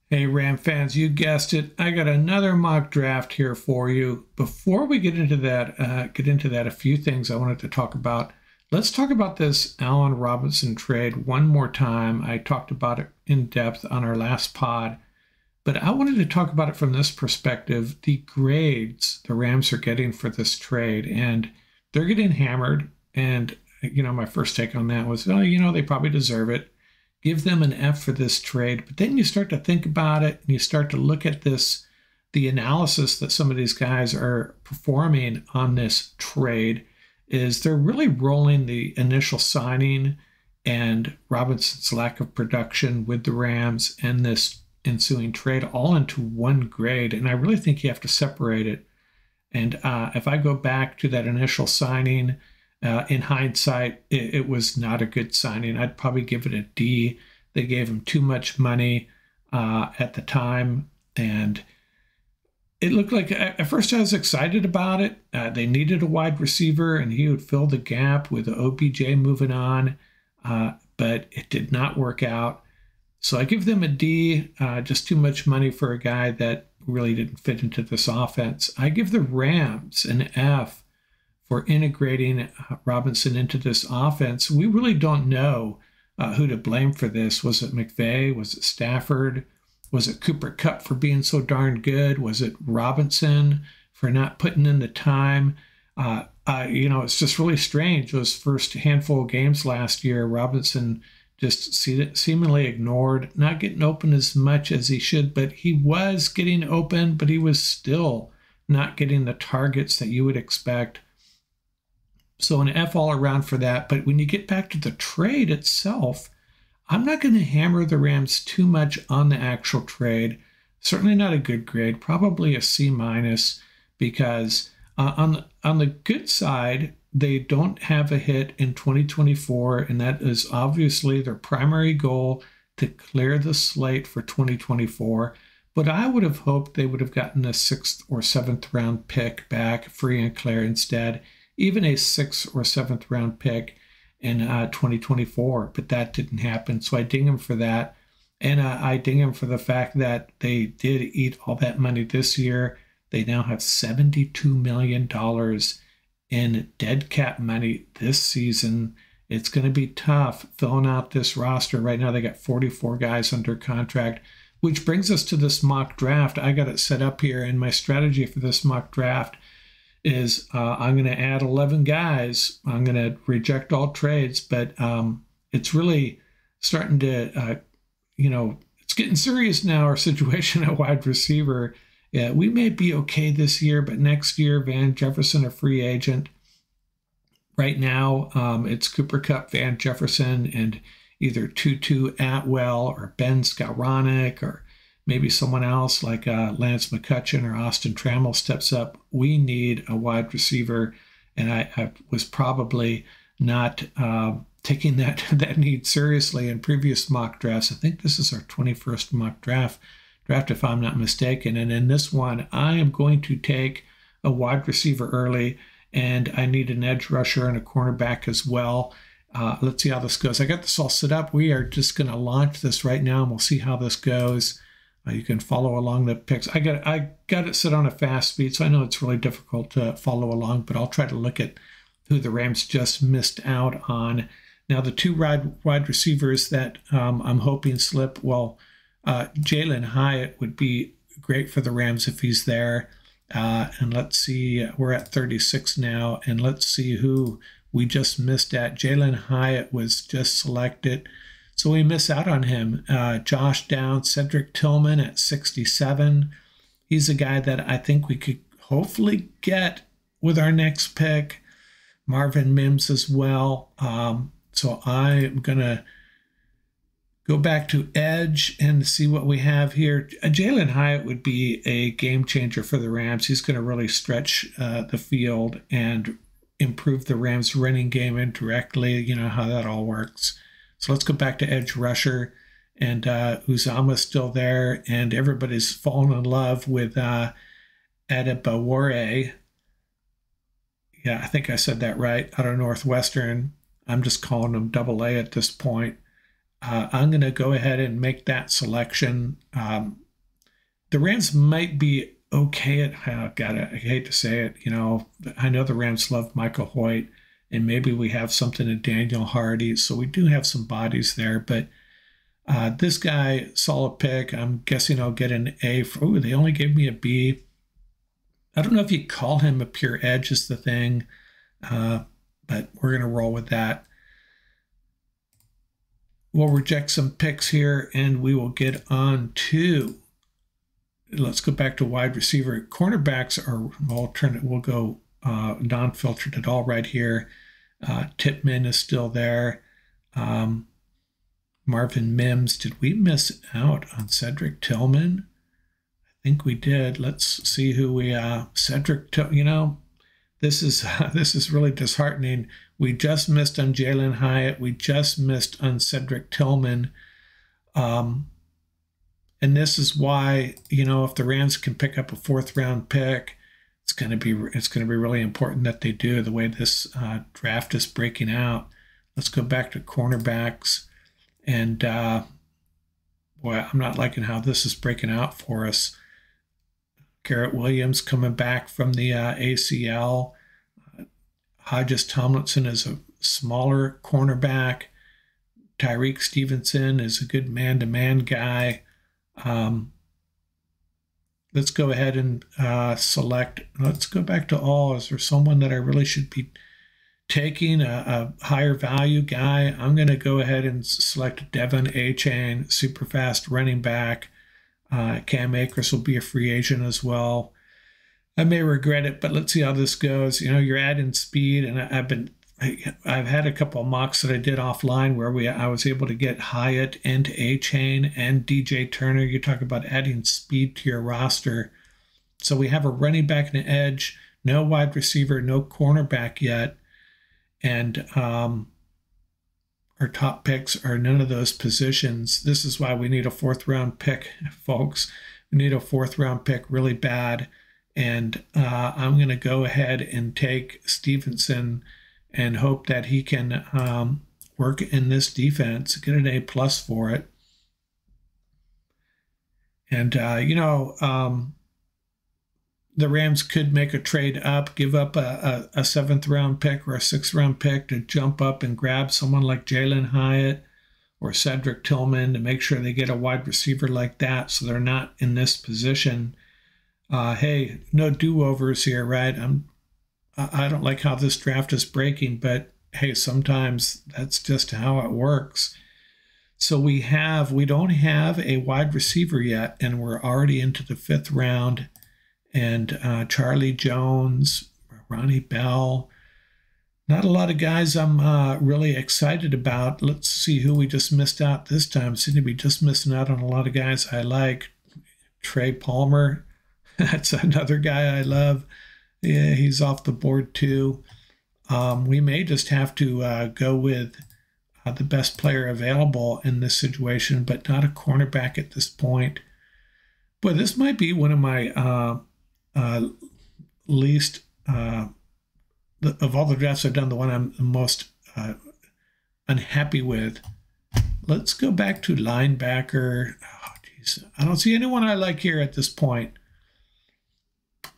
Hey, Ram fans, you guessed it. I got another mock draft here for you. Before we get into that, a few things I wanted to talk about. Let's talk about this Allen Robinson trade one more time. I talked about it in depth on our last pod, but I wanted to talk about it from this perspective. The grades the Rams are getting for this trade, and they're getting hammered. And, my first take on that was, they probably deserve it. Give them an F for this trade. But then you start to think about it and you start to look at the analysis that some of these guys are performing on this trade is they're really rolling the initial signing and Robinson's lack of production with the Rams and this ensuing trade all into one grade. And I really think you have to separate it. And if I go back to that initial signing, in hindsight, it was not a good signing. I'd probably give it a D. They gave him too much money at the time, and it looked like at first I was excited about it. They needed a wide receiver, and he would fill the gap with OBJ moving on, but it did not work out. So I give them a D, just too much money for a guy that really didn't fit into this offense. I give the Rams an F for integrating Robinson into this offense. We really don't know who to blame for this. Was it McVay? Was it Stafford? Was it Cooper Kupp for being so darn good? Was it Robinson for not putting in the time? It's just really strange. Those first handful of games last year, Robinson just seemingly ignored, not getting open as much as he should, but he was getting open, but he was still not getting the targets that you would expect. So an F all around for that. But when you get back to the trade itself, I'm not going to hammer the Rams too much on the actual trade. Certainly not a good grade, probably a C minus, because on the good side, they don't have a hit in 2024, and that is obviously their primary goal, to clear the slate for 2024. But I would have hoped they would have gotten a 6th or 7th round pick back, free and clear instead. Even a 6th or 7th round pick in 2024, but that didn't happen. So I ding him for that. And I ding him for the fact that they did eat all that money this year. They now have $72 million in dead cap money this season. It's going to be tough filling out this roster. Right now they got 44 guys under contract, which brings us to this mock draft. I got it set up here, and my strategy for this mock draft is I'm going to add 11 guys. I'm going to reject all trades, but it's really starting to, it's getting serious now, our situation at wide receiver. Yeah, we may be okay this year, but next year, Van Jefferson, a free agent. Right now, it's Cooper Kupp, Van Jefferson, and either Tutu Atwell or Ben Skowronek or maybe someone else like Lance McCutcheon or Austin Trammell steps up. We need a wide receiver, and I was probably not taking that need seriously in previous mock drafts. I think this is our 21st mock draft, if I'm not mistaken. And in this one, I am going to take a wide receiver early, and I need an edge rusher and a cornerback as well. Let's see how this goes. I got this all set up. We are just going to launch this right now, and we'll see how this goes. You can follow along the picks. I got it set on a fast speed, so I know it's really difficult to follow along, but I'll try to look at who the Rams just missed out on. Now, the two wide receivers that I'm hoping slip, Jalen Hyatt would be great for the Rams if he's there. And let's see, we're at 36 now, and let's see who we just missed at. Jalen Hyatt was just selected, so we miss out on him. Josh Downs, Cedric Tillman at 67. He's a guy that I think we could hopefully get with our next pick. Marvin Mims as well. So I'm going to go back to edge and see what we have here. Jalen Hyatt would be a game changer for the Rams. He's going to really stretch the field and improve the Rams running game indirectly. You know how that all works. So let's go back to edge rusher, and Uzama's still there, and everybody's fallen in love with Adebawore. Yeah, I think I said that right, out of Northwestern. I'm just calling him Double A at this point. I'm going to go ahead and make that selection. The Rams might be okay at, I hate to say it, you know, I know the Rams love Michael Hoyt, and maybe we have something in Daniel Hardy, so we do have some bodies there, but this guy, solid pick. I'm guessing I'll get an A. They only gave me a B. I don't know if you call him a pure edge is the thing, but we're going to roll with that. We'll reject some picks here, and we will get on to, let's go back to wide receiver. Cornerbacks are alternate. We'll go non-filtered at all right here. Tippmann is still there. Marvin Mims. Did we miss out on Cedric Tillman? I think we did. Let's see who we Cedric. You know, this is really disheartening. We just missed on Jalen Hyatt. We just missed on Cedric Tillman. And this is why, you know, if the Rams can pick up a 4th round pick, it's going to be really important that they do, the way this draft is breaking out. Let's go back to cornerbacks. And boy, I'm not liking how this is breaking out for us. Garrett Williams coming back from the ACL. Hodges Tomlinson is a smaller cornerback. Tyreek Stevenson is a good man-to-man guy. Let's go ahead and select. Let's go back to all. Is there someone that I really should be taking, a higher value guy? I'm going to go ahead and select Devon Achane, super fast running back. Cam Akers will be a free agent as well. I may regret it, but let's see how this goes. You know, you're adding speed, and I've had a couple of mocks that I did offline where I was able to get Hyatt and Achane and DJ Turner. You talk about adding speed to your roster. So we have a running back and an edge, no wide receiver, no cornerback yet. And our top picks are none of those positions. This is why we need a 4th round pick, folks. We need a 4th round pick really bad. And I'm going to go ahead and take Stevenson and hope that he can work in this defense, get an A+ for it. And, you know, the Rams could make a trade up, give up a 7th round pick or a 6th round pick to jump up and grab someone like Jalen Hyatt or Cedric Tillman to make sure they get a wide receiver like that so they're not in this position. Hey, no do-overs here, right? I don't like how this draft is breaking, but hey, sometimes that's just how it works. So we don't have a wide receiver yet, and we're already into the 5th round. And Charlie Jones, Ronnie Bell, not a lot of guys I'm really excited about. Let's see who we just missed out this time. Seem to be just missing out on a lot of guys I like. Trey Palmer, that's another guy I love. Yeah, he's off the board too. We may just have to go with the best player available in this situation, but not a cornerback at this point. But this might be one of my least, of all the drafts I've done, the one I'm the most unhappy with. Let's go back to linebacker. Oh, geez. I don't see anyone I like here at this point.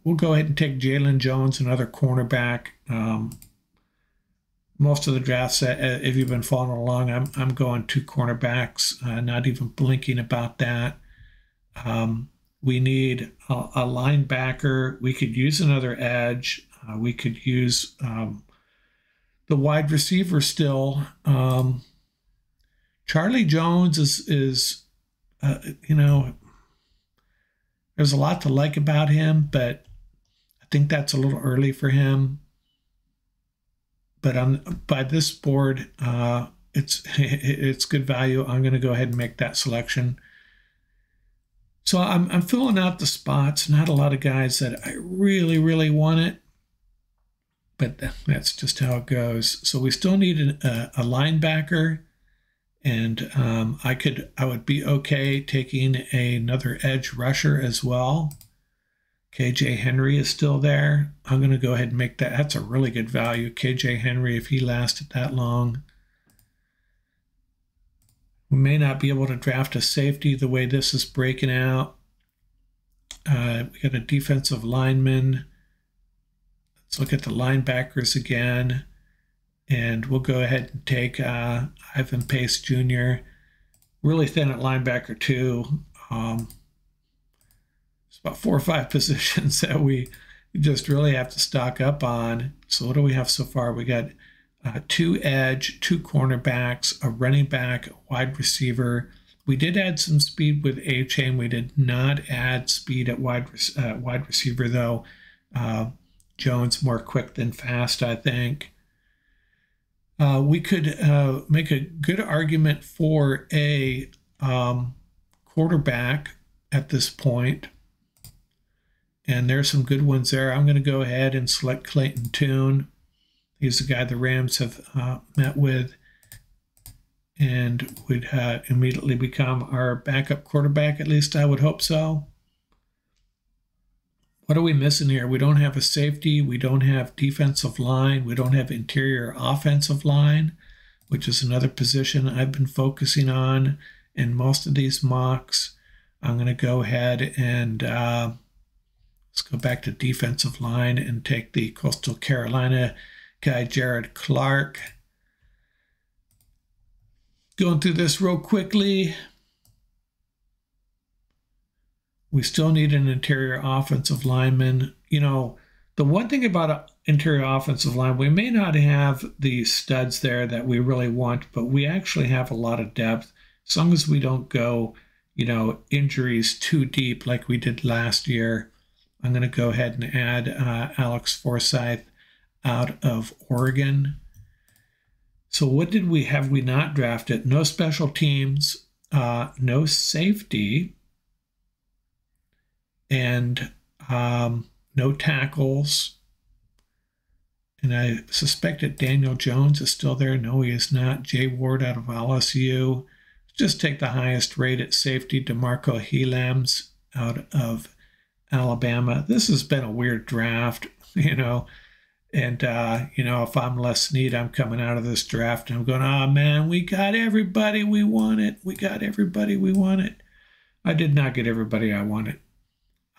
We'll go ahead and take Jalen Jones, another cornerback. Most of the drafts, if you've been following along, I'm going 2 cornerbacks, not even blinking about that. We need a linebacker. We could use another edge. We could use the wide receiver still. Charlie Jones is you know, there's a lot to like about him, but I think that's a little early for him. But by this board, it's good value. I'm going to go ahead and make that selection. So I'm filling out the spots. Not a lot of guys that I really, really want it, but that's just how it goes. So we still need a linebacker, and I would be okay taking another edge rusher as well. KJ Henry is still there. I'm going to go ahead and make that. That's a really good value. KJ Henry, if he lasted that long. We may not be able to draft a safety the way this is breaking out. We got a defensive lineman. Let's look at the linebackers again. And we'll go ahead and take Ivan Pace Jr. Really thin at linebacker too. It's about 4 or 5 positions that we just really have to stock up on. So what do we have so far? We got 2 edge, 2 cornerbacks, a running back, a wide receiver. We did add some speed with A-Chain. We did not add speed at wide receiver though. Jones more quick than fast, I think. We could make a good argument for a quarterback at this point. And there's some good ones there. I'm going to go ahead and select Clayton Tune. He's the guy the Rams have met with and would immediately become our backup quarterback. At least I would hope so. What are we missing here? We don't have a safety. We don't have defensive line. We don't have interior offensive line, which is another position I've been focusing on in most of these mocks. I'm going to go ahead and let's go back to defensive line and take the Coastal Carolina guy, Jared Clark. Going through this real quickly. We still need an interior offensive lineman. You know, the one thing about an interior offensive line, we may not have the studs there that we really want, but we actually have a lot of depth. As long as we don't go, you know, injuries too deep like we did last year. I'm going to go ahead and add Alex Forsyth out of Oregon. So what did we have we not drafted? No special teams, no safety, and no tackles. And I suspect that Daniel Jones is still there. No, he is not. Jay Ward out of LSU. Just take the highest rate at safety, DeMarco Helams out of Alabama. This has been a weird draft, you know. And, you know, if I'm Les Snead, I'm coming out of this draft and I'm going, oh, man, we got everybody we wanted. We got everybody we wanted. I did not get everybody I wanted.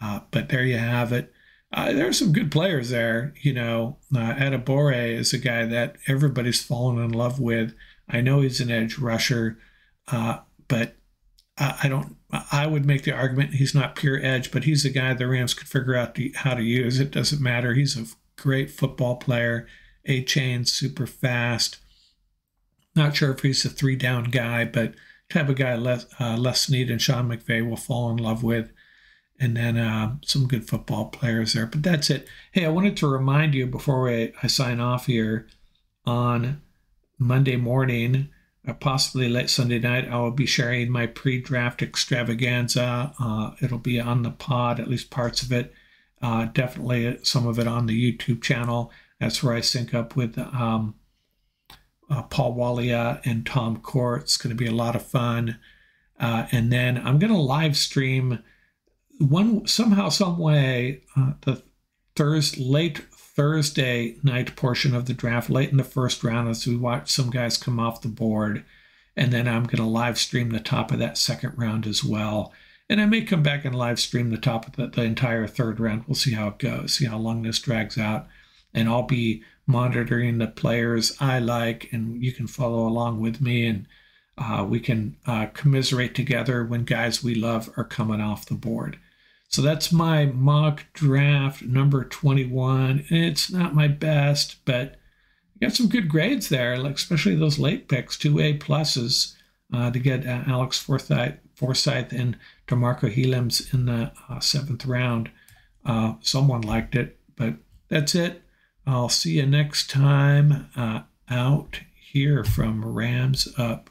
But there you have it. There are some good players there. You know, Adebawore is a guy that everybody's fallen in love with. I know he's an edge rusher, but I would make the argument he's not pure edge, but he's a guy the Rams could figure out how to use. It doesn't matter. He's a great football player. A-Chain, super fast. Not sure if he's a 3-down guy, but type of guy Les Snead and Sean McVay will fall in love with. And then some good football players there. But that's it. Hey, I wanted to remind you before I sign off here, on Monday morning, possibly late Sunday night, I will be sharing my pre-draft extravaganza. It'll be on the pod, at least parts of it. Definitely some of it on the YouTube channel. That's where I sync up with Paul Walia and Tom Court. It's going to be a lot of fun. And then I'm going to live stream somehow, some way, the late Thursday night portion of the draft, late in the first round, as we watch some guys come off the board. And then I'm going to live stream the top of that second round as well. And I may come back and live stream the top of the entire third round. We'll see how it goes, see how long this drags out. And I'll be monitoring the players I like, and you can follow along with me, and we can commiserate together when guys we love are coming off the board. So that's my mock draft number 21. It's not my best, but I got some good grades there, like especially those late picks, 2 A pluses to get Alex Forsyth and DeMarco Helams in the 7th round. Someone liked it, but that's it. I'll see you next time out here from Rams Up.